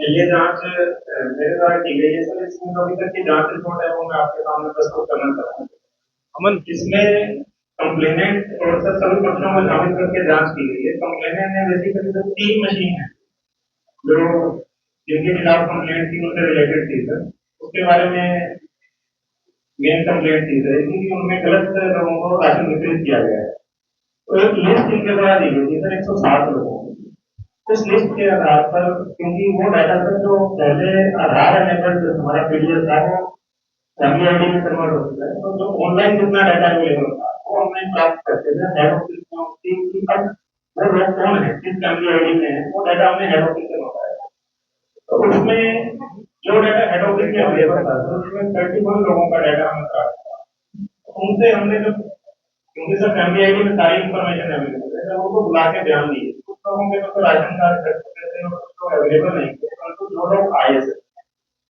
ये जांच मेरे द्वारा की गई है सर। इसमें अभी तक की जांच रिपोर्ट है वो मैं आपके सामने प्रस्तुत करना चाहता हूँ। अमन, इसमें कंप्लेनेंट और सर सभी पक्षों को शामिल करके जांच की गई है। कंप्लेनेंट ने बेसिकली सर 3 मशीन है जो जिनके खिलाफ कंप्लेंट थी उनसे रिलेटेड थी सर। उसके बारे में मेन कंप्लेंट थी सर कि उनमें गलत लोगों को राशन वितरित किया गया है। तो एक लिस्ट इनके द्वारा दी गई थी सर 160 लोगों को। उस लिस्ट के आधार पर, क्योंकि वो डाटा सर जो पहले आधार एनेबल्ड हमारा पीडीएफ था वो फैमिली आईडी में कन्वर्ट हो चुका है, तो जो ऑनलाइन जितना डाटा अवेलेबल था वो ऑनलाइन प्राप्त करते थे हेड ऑफिस में उसकी कि अब वो लोग कौन है किस फैमिली आईडी में है वो डाटा हमने हेड ऑफिस से मंगाया। तो उसमें जो डाटा हेड ऑफिस में अवेलेबल था तो उसमें 31 लोगों का डाटा हमें प्राप्त हुआ। उनसे हमने जो, क्योंकि सर फैमिली आईडी में सारी इंफॉर्मेशन अवेलेबल है, तो उनको बुला के बयान दिए। कुछ लोगों के तो राशन कार्ड कर चुके थे और कुछ लोग अवेलेबल नहीं थे, परंतु जो लोग आए थे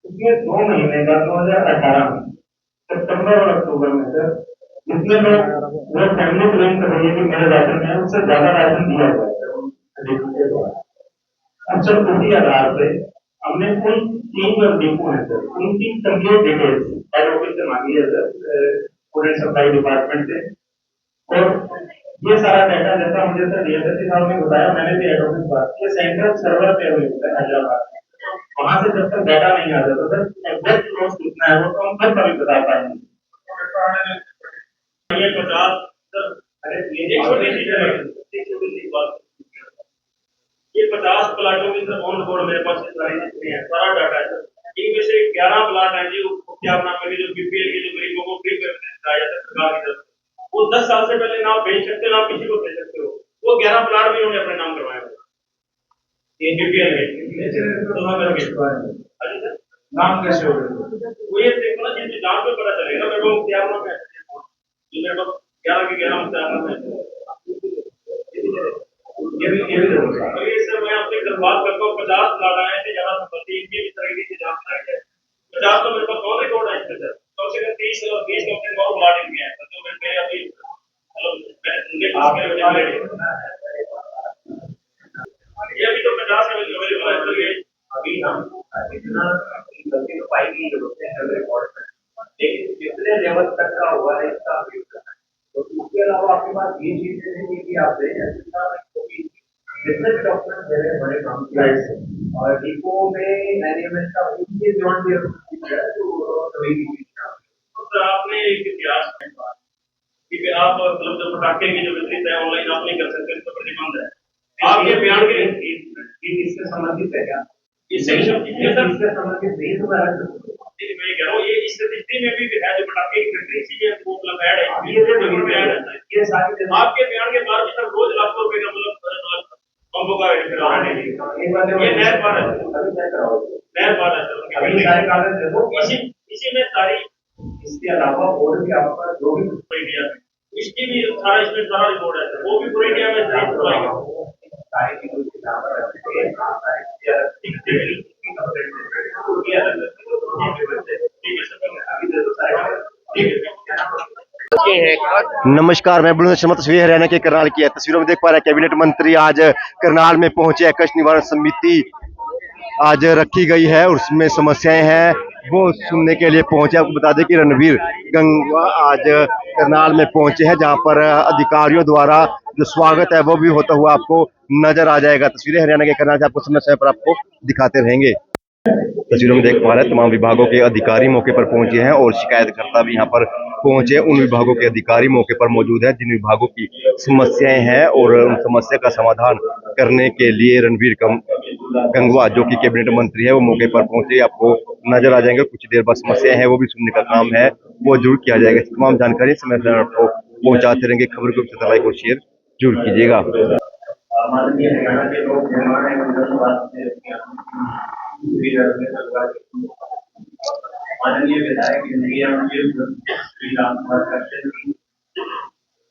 उसमें 2 महीने का 2018 में सितंबर और अक्टूबर में सर जितने लोग वो फैमिली क्लेम कर रही है कि मेरे राशन में उससे ज्यादा राशन दिया हुआ है सर डिपो के द्वारा। अब सर उसी आधार पे हमने उन 3 जो डिपो है सर उनकी कंप्लीट डिटेल्स हेड ऑफिस से मांगी है sir, food and supply department से। और ये सारा डाटा जैसा मुझे सर डीएसएसपी साहब ने बताया, मैंने भी हेड ऑफिस बात की, सेंट्रल सर्वर पे अवेलेबल है हैदराबाद में। वहां से जब तक डाटा नहीं आ जाता सर एग्जैक्ट लॉस कितना है वो तो हम फिर कभी बता पाएंगे। ये 50 सर, अरे ये एक छोटी सी बात, ये 50 प्लाटों की सर ऑन बोर्ड मेरे पास सारी जितनी है सारा डाटा है सर। इनमें से 11 प्लाट है जी क्या नाम है जो बीपीएल के जो गरीबों को फ्री करने दिया जाता है सरकार की तरफ से। वो 10 साल से पहले ना आप बेच सकते हो ना आप किसी को दे सकते हो। वो 11 प्लाट भी उन्होंने अपने नाम करवाया हुआ है। ये बीपीएल है तो ना करके अजी सर नाम कैसे हो गए वो ये देखो ना जिनकी जांच में पता चलेगा। मेरे को क्या नाम है जी, मेरे को 11 के 11 मुख्तार नाम है। ये सर मैं आपसे कल बात करता हूँ। 50 प्लाट आए थे ज्यादा संपत्ति इनकी भी तरीके से जांच कराई जाए। 50 तो मेरे पास और रिकॉर्ड है इसमें सर, कम से कम 30 और 20 कम से कम और प्लाट इनके हैं सर जो मेरे अभी ये अभी तो 50 अवेलेबल है सर। ये अभी हम इतना गलती तो पाई नहीं होते हैं रिकॉर्ड में, लेकिन कितने लेवल तक का हुआ है इसका अपडेट करना है। तो उसके अलावा आपके पास ये चीजें नहीं कि आप दे जितने भी डॉक्यूमेंट दे रहे हैं बड़े काम किया है और डिपो में एनिमेशन का उनके जॉन भी तो आपने एक इतिहास में कि आप मतलब जो पटाखे की जो वितरित है ऑनलाइन आप नहीं कर सकते, इस पर प्रतिबंध है। आपके बयान के इससे संबंधित है क्या? ये सही शब्द है सर, इससे संबंधित नहीं तो मैं कह रहा हूँ ये इस स्थिति में भी है जो पटाखे की फैक्ट्री चीजें वो मतलब ऐड है ये सारी आपके बयान के बाद भी सर रोज लाखों रुपए का मतलब पंपों का ये नहर पार है, नहर पार है सर। अभी सारे कागज देखो इसी में सारी, इसके अलावा और भी आपका जो भी पूरे इंडिया में इसकी भी सारा इसमें सारा रिकॉर्ड है सर, वो भी पूरे इंडिया में सही सारी चीजों की नमस्कार, मैं बुलंद शर्मा। तस्वीर हरियाणा के करनाल की है। तस्वीरों में देख पा रहे हैं कैबिनेट मंत्री आज करनाल में पहुंचे। कष्ट निवारण समिति आज रखी गई है और उसमें समस्याएं हैं वो सुनने के लिए पहुंचे। आपको बता दें कि रणवीर गंगवा आज करनाल में पहुंचे हैं जहां पर अधिकारियों द्वारा जो स्वागत है वो भी होता हुआ आपको नजर आ जाएगा। तस्वीरें हरियाणा के करनाल से आपको समय समय पर आपको दिखाते रहेंगे। तस्वीरों में देख पा रहे हैं तमाम विभागों के अधिकारी मौके पर पहुंचे हैं और शिकायतकर्ता भी यहाँ पर पहुंचे। उन विभागों के अधिकारी मौके पर मौजूद हैं जिन विभागों की समस्याएं हैं और उन समस्या का समाधान करने के लिए रणवीर गंगवा जो कि कैबिनेट मंत्री है वो मौके पर पहुंचे। आपको नजर आ जाएंगे। कुछ देर बाद समस्याएं हैं वो भी सुनने का काम है वो जरूर किया जाएगा। तमाम जानकारी समय पर आपको पहुंचाते रहेंगे। खबर को लाइक और शेयर जरूर कीजिएगा। माननीय हरियाणा के लोक निर्माण एवं माननीय विधायक श्री राम कुमार कश्यप जी,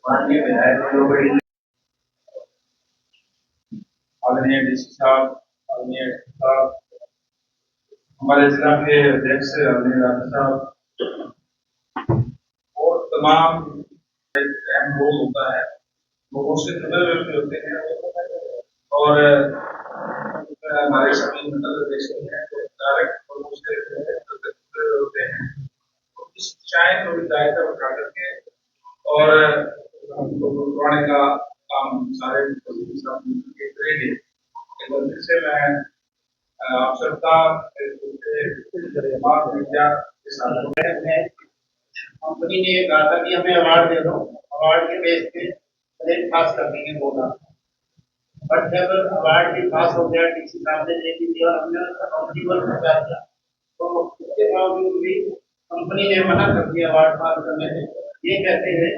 माननीय विधायक आदरणीय डीसी साहब, आदरणीय साहब, हमारे जिला के अध्यक्ष आदरणीय राजा साहब और तमाम अहम रोल होता है लोगों से जुड़े हुए होते हैं और हमारे सभी मंडल देशों में डायरेक्ट और दूसरे होते हैं, तो इस चाय थोड़ी जायका उठा करके और उड़वाने का काम सारे करेंगे। एक बार फिर से मैं आप सबका मीडिया के साथ कंपनी ने कहा था कि हमें अवार्ड दे दो, अवार्ड के बेस पे पास कर देंगे बोला, बट जब अवार्ड भी पास हो गया डीसी साहब ने दे दी और हमने उसका कंपनी पहुंचा दिया, तो उसके बावजूद भी कंपनी ने मना कर दिया अवार्ड पास करने से। ये कहते हैं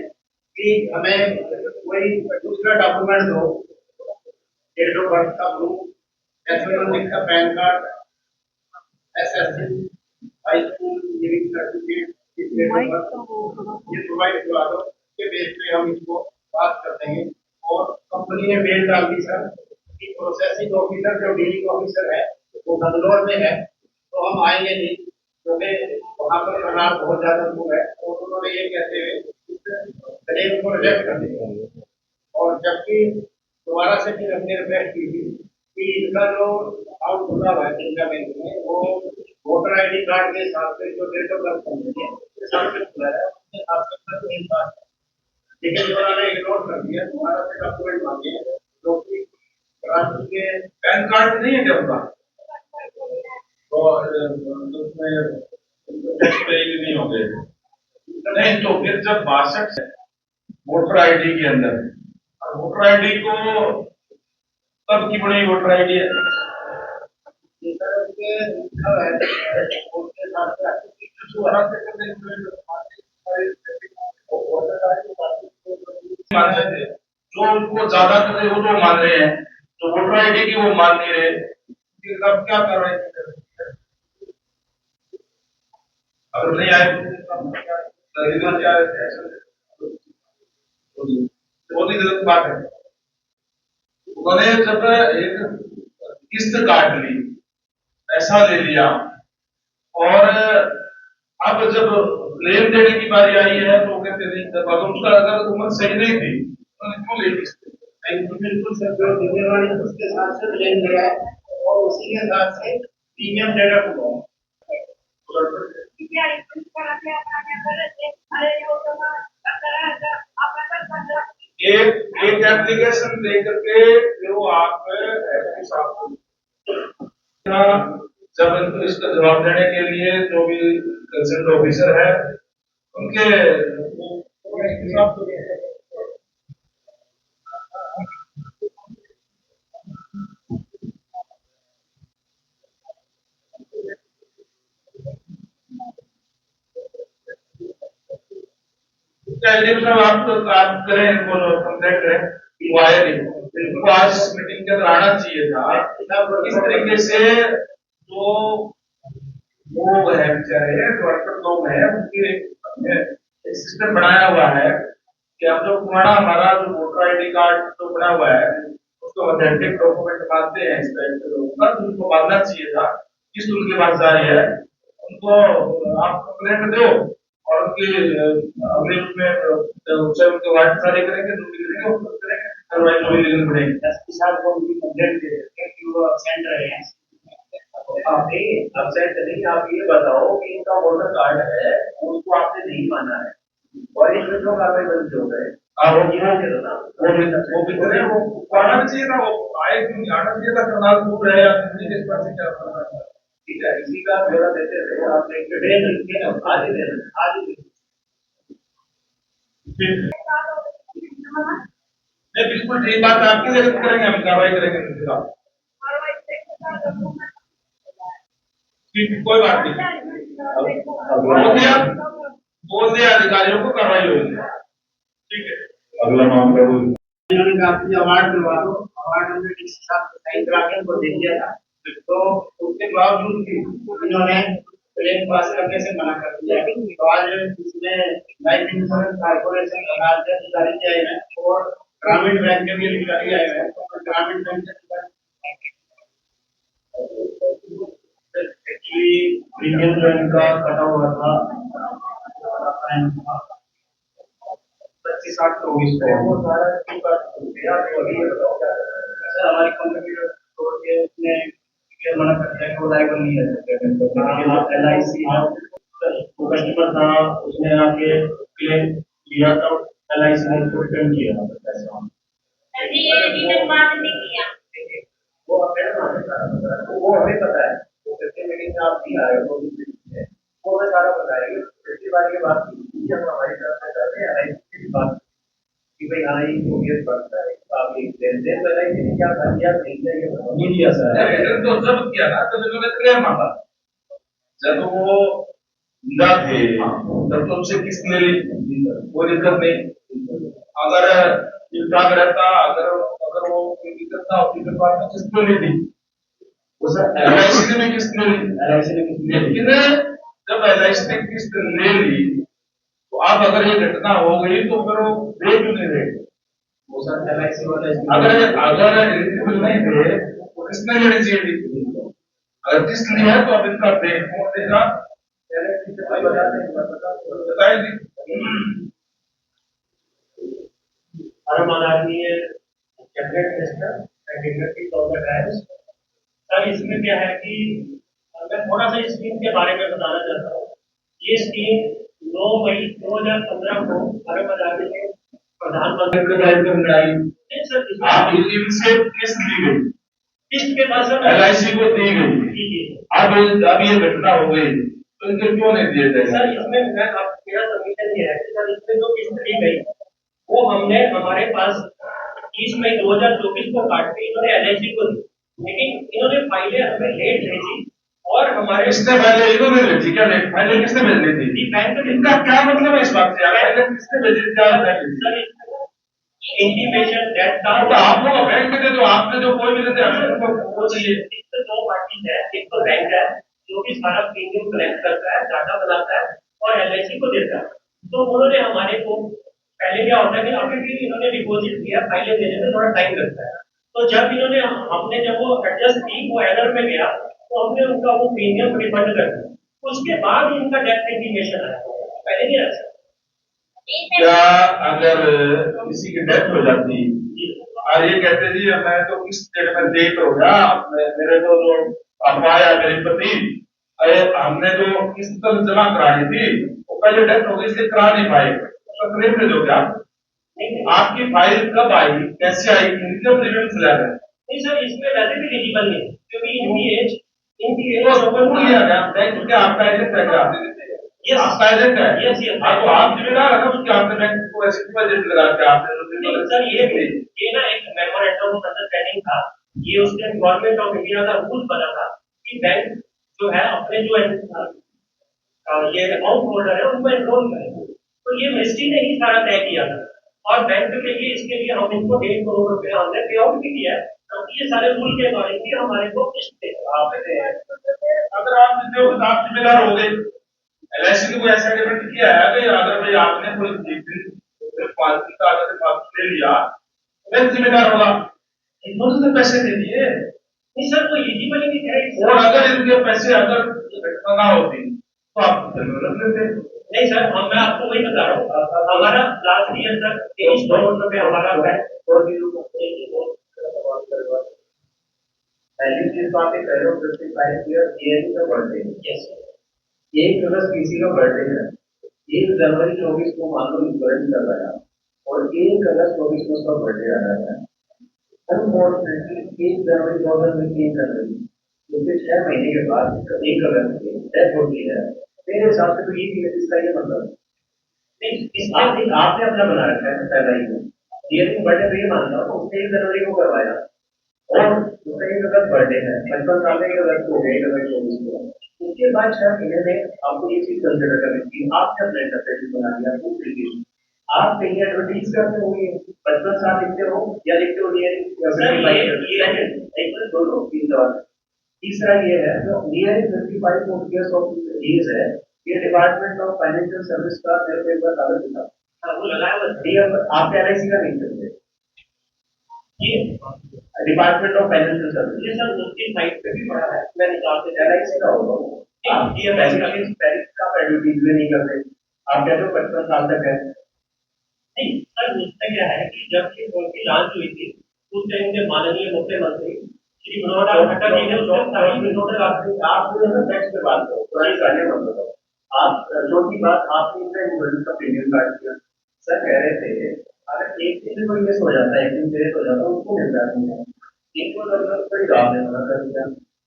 कि हमें कोई दूसरा डॉक्यूमेंट दो, डेट ऑफ बर्थ का प्रूफ, नेशनल का pan card, SSC, high school leaving certificate, ये प्रोवाइड करवा दो, के बेस पे हम इसको पास कर देंगे। और कंपनी ने मेल डाल दी सर कि प्रोसेसिंग ऑफिसर जो डीलिंग ऑफिसर है वो बंगलोर में है, तो हम आएंगे नहीं क्योंकि वहाँ पर खराब बहुत ज्यादा दूर है, और उन्होंने ये कहते हुए क्लेम को रिजेक्ट कर दिया। और जबकि दोबारा से फिर हमने रिक्वेस्ट की थी कि इनका जो आउट खुला हुआ है इनका बैंक में, वो वोटर आईडी कार्ड के हिसाब से जो डेट ऑफ बर्थ है उसके हिसाब से खुला है, उसके हिसाब से मेरे पास, लेकिन उन्होंने इग्नोर कर दिया। दोबारा से डॉक्यूमेंट मांगे जो कि के पैन कार्ड नहीं है क्या उनका, तो उसमें नहीं हो गए। नहीं तो फिर जब 62 वोटर आईडी के अंदर, और वोटर आईडी को तब की बड़ी वोटर आईडी है जो उनको ज्यादा कर रहे वो तो मान रहे हैं, जो वोटर आईडी की वो मान नहीं रहे, अब क्या कर रहे हैं? अगर नहीं आए बहुत ही गलत बात है। उन्होंने जब एक किस्त काट ली, पैसा ले लिया, और अब जब क्लेम देने की बारी आई है तो वो कहते नहीं, उसका अगर उम्र सही नहीं थी उन्होंने क्यों ले ली? बिल्कुल सर, जो देने वाली उसके साथ से क्लेम लिया है और उसी के साथ से प्रीमियम डेटा हुआ एक एप्लीकेशन दे करके जो आप जब इसका जवाब देने के लिए जो भी कंसर्न ऑफिसर है उनके आप करें, इनको कंप्लेंट करें कि वो आया नहीं, इनको आज मीटिंग के अंदर आना चाहिए था। इस तरीके से जो लोग हैं बेचारे वर्कर लोग हैं, उनकी एक सिस्टम बनाया हुआ है कि अब जो पुराना हमारा जो वोटर आईडी कार्ड जो बना हुआ है उसको ऑथेंटिक डॉक्यूमेंट मानते हैं, इस टाइप के लोगों का, तो उनको मानना चाहिए था। किस उनके पास जारी है, उनको आप कंप्लेंट दो और उनकी अगले में उनके वार्ड सारे करेंगे, दूसरी करेंगे, वो करेंगे, कार्रवाई कोई लेनी पड़ेगी। एसपी साहब को उनकी कंप्लेंट दे देंगे कि वो अपसेंट रहे हैं। आप अपसेंट नहीं, आप ये बताओ कि इनका वोटर कार्ड है उसको आपने नहीं माना है और ये क्यों कार्रवाई बंद हो गए। वो भी करे, वो आना चाहिए था, वो आए क्यों नहीं, आना चाहिए था, करनाल दूर है या किस बात से क्या करना था। ठीक है, इसी का ब्यौरा देते थे आपने आज ही देना, आज ही नहीं, बिल्कुल ठीक बात है, आपकी जगह करेंगे, हम कार्रवाई करेंगे उनके साथ। कोई बात नहीं, बोल दिया अधिकारियों को, कार्रवाई होगी। ठीक है, अगला मामला इन्होंने कहा कि अवार्ड दिलवा दो, अवार्ड हमने किसी साथ साइन करा के उनको दे दिया था, तो उसके बावजूद भी इन्होंने क्लेम पास करने से मना कर दिया। तो आज इसमें लाइफ इंश्योरेंस कॉर्पोरेशन राज्य अधिकारी आए हैं और ग्रामीण बैंक के भी अधिकारी आए हैं, तो ग्रामीण बैंक एक्चुअली प्रीमियम जो इनका कटा हुआ था 25-28 पे वो सारा सर हमारी कंपनी लायबल नहीं है। LIC तो कस्टमर था, उसने आके क्लेम किया तो LIC ने उसको रिटर्न किया पैसा। वो हमें पता है, वो कितने मीटिंग में आप नहीं आ रहे हो, वो हमें सारा पता है। पिछली बार ये बात की कि हम हमारी तरफ से कर रहे हैं LIC की बात कि भाई हाँ ये बोरियत बढ़ता है, तो आप एक लेन देन LIC ने क्या कर दिया, नहीं दिया सर, रिटर्न तो जब किया ना तब इन्होंने क्लेम मांगा, जब वो मिला थे तब तो उनसे किस्त ले ली, कोई दिक्कत नहीं। अगर ठीक रहता, अगर अगर वो कोई दिक्कत ना होती तो आपने किस्त क्यों नहीं दी? वो सर LIC ने भी किस्त ले ली, LIC ने किस्त ले ली, लेकिन जब LIC ने किस्त ले ली तो अब अगर ये घटना हो गई तो फिर वो दे क्यों नहीं रहे? वो सर LIC वाले अगर अगर एलिजिबल नहीं थे तो किसने लेनी चाहिए थी? अगर किस्त लिया है तो अब इनका दे, कौन देगा? बताइए। सर इसमें क्या है कि मैं थोड़ा सा इस स्कीम के बारे में बताना चाहता हूँ। ये स्कीम 9 मई 2015 को भारत आजादी के प्रधानमंत्री नहीं सर आप इनसे किस्त ली गई, किस्त के बाद सर LIC को दी गई, अब ये घटना हो गई तो इनके क्यों नहीं दिए जाए? सर इसमें मैं आप मेरा सबमिशन ये है कि सर इसमें जो किस्त ली गई वो हमने हमारे पास 30 मई 2024 को काट के इन्होंने LIC को दी, लेकिन इन्होंने फाइलें हमें लेट भेजी और हमारे किसने पहले इन्होंने भेजी? क्या लेट फाइलें किसने भेजी थी? बैंक इनका क्या मतलब है इस बात से? पहले किसने भेजी थी? क्या सर इंटीमेशन दैट था तो आप लोग बैंक में दे दो, आपने जो कोई भी देते हैं वो चाहिए। इसमें दो पार्टी है, एक तो बैंक है जो कि सारा प्रीमियम कलेक्ट करता है, डाटा बनाता है और LIC को देता है। तो उन्होंने हमारे को पहले क्या होता है कि अभी भी इन्होंने डिपॉजिट किया, फाइलें देने में थोड़ा टाइम लगता है। तो जब इन्होंने हमने जब वो एडजस्ट की, वो एरर में गया तो हमने उनका वो प्रीमियम रिफंड कर दिया। उसके बाद इनका डेथ इंटीमेशन आया, पहले नहीं आया। क्या अगर किसी की डेथ हो जाती और ये कहते जी मैं तो किस डेट में डेट हो गया, मेरे तो जो अफवाह मेरे पति, अरे हमने जो किस्त जमा कराई थी वो पहले डेथ हो गई इसलिए करा नहीं पाए, तो क्लेम दे दो क्या? आपकी फाइल कब आई, कैसे आई, इनकम रिटर्न स्लैब है? नहीं सर इसमें वैसे भी एलिजिबल नहीं, क्योंकि इनकी एज बैंक क्या आपका एजेंट है क्या? यस आपका एजेंट है? यस यस आपको आप जिम्मेदार है ना उसके, आपने बैंक को ऐसे क्यों एजेंट लगा के आपने सर ये ना एक मेमोरेंडम ऑफ अंडरस्टैंडिंग था, ये उसके गवर्नमेंट ऑफ इंडिया का रूल बना था कि बैंक जो है अपने जो ये अकाउंट होल्डर है उनको एनरोल करें। तो ये मिनिस्ट्री ने ही सारा तय किया था और बैंक के लिए इसके लिए हम इनको 1.5 करोड़ रुपए हमने पे आउट भी किया है, क्योंकि ये सारे रूल के अकॉर्डिंग भी हमारे को किस्त दे। अगर आप देते हो तो आप जिम्मेदार हो गए। LIC ने कोई ऐसा एग्रीमेंट किया है कि अगर भाई आपने कोई पालतू का अगर फालतू ले लिया मैं जिम्मेदार होगा? इन्होंने तो पैसे दे दिए। नहीं सर वो एलिजिबल ही नहीं है। और अगर इनके पैसे अगर घटना ना होती तो आप जरूरत लेते। नहीं सर मैं आपको वही बता रहा हूँ, हमारा लास्ट ईयर तक 23 करोड़ रुपए हमारा पहली चीज तो आप ये कह रहे हो 55 ईयर ईयरिंग का बर्थडे। यस 1 अगस्त किसी का बर्थडे है, 1 जनवरी 24 को मान लो इंश्योरेंस कर रहा है और 1 अगस्त 24 को उसका बर्थडे आ रहा है, अनफॉर्चुनेटली 1 जनवरी 2023 जनवरी उसके 6 महीने के बाद 1 अगस्त की डेथ होती है। मेरे हिसाब से तो ये भी इसका ये मतलब नहीं, आपने अपना बना रखा है पहला ही ईयरिंग बर्थडे तो ये मानता हूँ उसने 1 जनवरी को करवाया और उसका 1 अगस्त बर्थडे है, 55 साल में 1 अगस्त हो गया, 1 अगस्त 24 को। उसके बाद 6 महीने में आपको ये चीज कंसिडर करनी चाहिए। आपने अपना इंटरप्रेशन बना दिया एप्लीकेशन, आप कहीं एडवर्टीज करते होंगे 55 साल लिखते हो या लिखते हो तीसरा ये है जो नियरिंग 55 इयर्स ऑफ एज है, ये डिपार्टमेंट ऑफ फाइनेंशियल सर्विस का मेरे को एक बार कागज दिखा, वो लगाया हुआ आप LIC का नहीं करते, ये डिपार्टमेंट ऑफ फाइनेंशियल सर्विस ये सर उसकी साइट पे भी पड़ा है, मैं निकाल के LIC का होगा आप ये पैरिस का एडवर्टीज भी नहीं करते, आप कहते हो 55 साल तक है। नहीं सर उसमें क्या है कि जब ये उनकी लॉन्च हुई थी उस टाइम के माननीय मुख्यमंत्री श्री मनोहर लाल खट्टर जी ने उसमें सारी नोटल आप जो है ना टैक्स पे बात करो, पुरानी गालियां मत बताओ। आप जो की बात आपने इसमें इंडिविजुअल का प्रीमियम काट दिया, सर कह रहे थे अगर एक दिन कोई मिस हो जाता है, एक दिन लेट हो जाता है, उसको मिलता है, एक को अगर कोई जवाब नहीं होना कर दिया।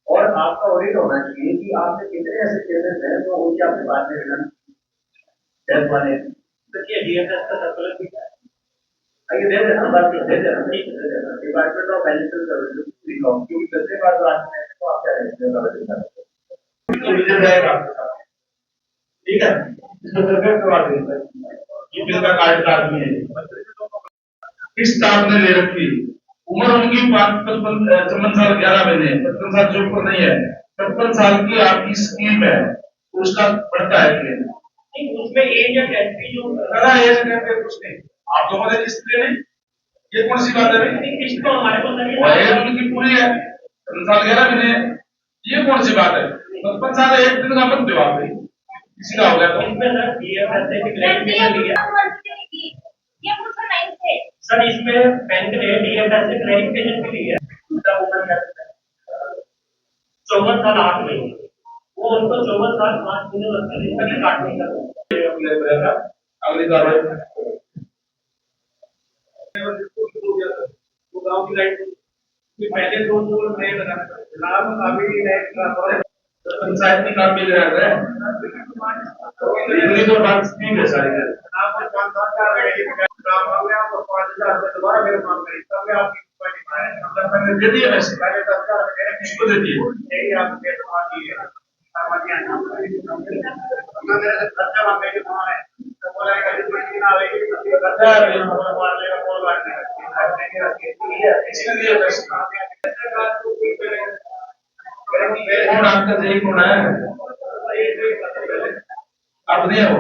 और आपका ऑडिट होना चाहिए कि आपने कितने ऐसे केसेस हैं जो उनके आपने बाद में रिटर्न डेथ वाले। देखिए डीएफएस का सर्कुलर भी है। आइए दे देना, बात दे देना, ठीक है, दे देना। Department of financial services record क्योंकि दूसरी बार जो आते हैं तो आप क्या रजिस्टर तो विजय रहेगा आपके साथ, ठीक है, इसको सर्वे करवा देंगे। ये बिल का कार्ड आदमी है, किस स्टाफ ने ले रखी, उम्र उनकी 55 साल 11 महीने, 55 साल जो ऊपर नहीं है, 55 साल की आपकी स्कीम है तो उसका बढ़ता है क्लेम। उसमें एज या कैटेगरी जो अगर एज कहते कुछ नहीं, आप लोगों ने किस्त ले नहीं, ये कौन सी बात है? किस्त तो हमारे को नहीं और एज उनकी पूरी है, 55 साल 11 महीने है, ये कौन सी बात है? 55 साल एक दिन का मत जवाब दें, किसी का हो गया तो इसमें सर डीएफएस से क्लैरिफिकेशन लिया ये पूछ रहा है सर, इसमें बैंक ने डीएफएस से क्लैरिफिकेशन भी ली है। उनका उम्र क्या है? 54 साल 8 महीने, वो उनको 54 साल 5 महीने लगते हैं, इसका भी काट नहीं करता। अगली कार्रवाई वो गांव की लाइट पहले 2 नए बनाना नाम काफी नए पंचायत में काम मिल रहा है, इतनी तो बात ठीक है सारी नाम और 5,000 काम हो गया और 5,000 रुपए दोबारा मेरे मांग करी, तब मैं आपकी मैंने दे दिए पैसे, पहले 10,000 मेरे किसको दे दिए? यही आप पेट मांगी है मेरे से खर्चा मांगे कि वहाँ है तो बोला कि अभी कोई ना आएगी तो खर्चा मार लेगा बोल बांटने का किसने दिए पैसे? कौन आपका सही कौन है? आप नहीं हो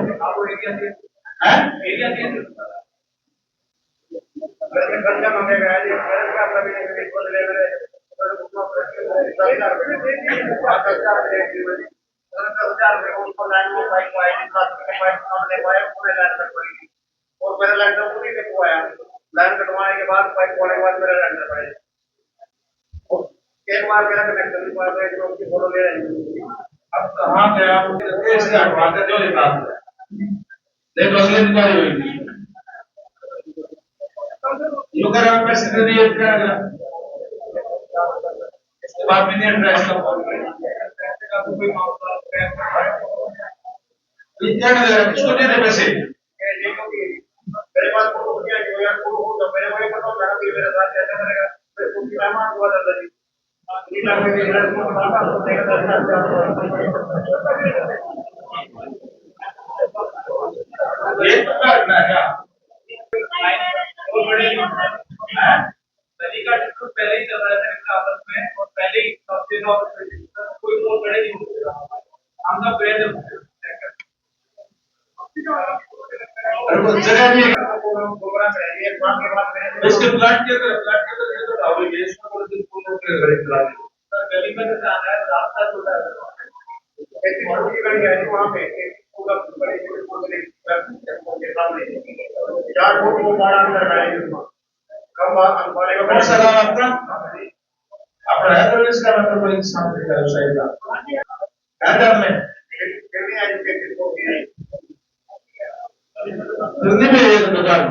खर्चा मांगेगा और मेरा लैंडर पूरी कटवाया, लैंड कटवाने के बाद पाइप खोलने के बाद मेरा लैंडर पड़ेगा। एक बार मेरा कनेक्शन भी पड़ गया, उसकी फोटो ले रहे हैं। अब कहाँ गया? कैसे हटवा कर दो ये बात देखो, अगली इंक्वायरी होगी। जो कर आप पैसे दे दिए क्या करा? इसके बाद मैंने एड्रेस का फोन किया, कोई मामला ये क्या कर रहा है? किसको दे दे पैसे? मेरे पास फोटो किया जो यार फोटो हो तो मेरे को एक फोटो लगा दिया, मेरे साथ ऐसा करेगा फिर उसकी लामा हुआ था जी नीला में मेरा को बाबा को देगा 10,000 ये तो करना है क्या? वो बड़े हैं सभी का डिस्कस पहले ही चल रहा था इनका आपस में, और पहले ही हफ्ते का कोई और बड़े नहीं होते हम सब पहले अरे वो जगह नहीं है प्रोग्राम चाहिए वहां के बाद इसके प्लाट के अंदर ये तो डाउन है, इसमें पूरे दिन पूरा करे प्लाट सर गली में से आना है, रास्ता छोटा है एक छोटी गली है वहां पे एक पूरा बड़ी के सामने 4 फुट वो बाड़ा अंदर है कम वाले का कौन सा नाम आपका? आपका है तो इसका मतलब कोई सामने का साइड का है में कितनी एजुकेटेड को भी नहीं दिल्ली में एक दुकान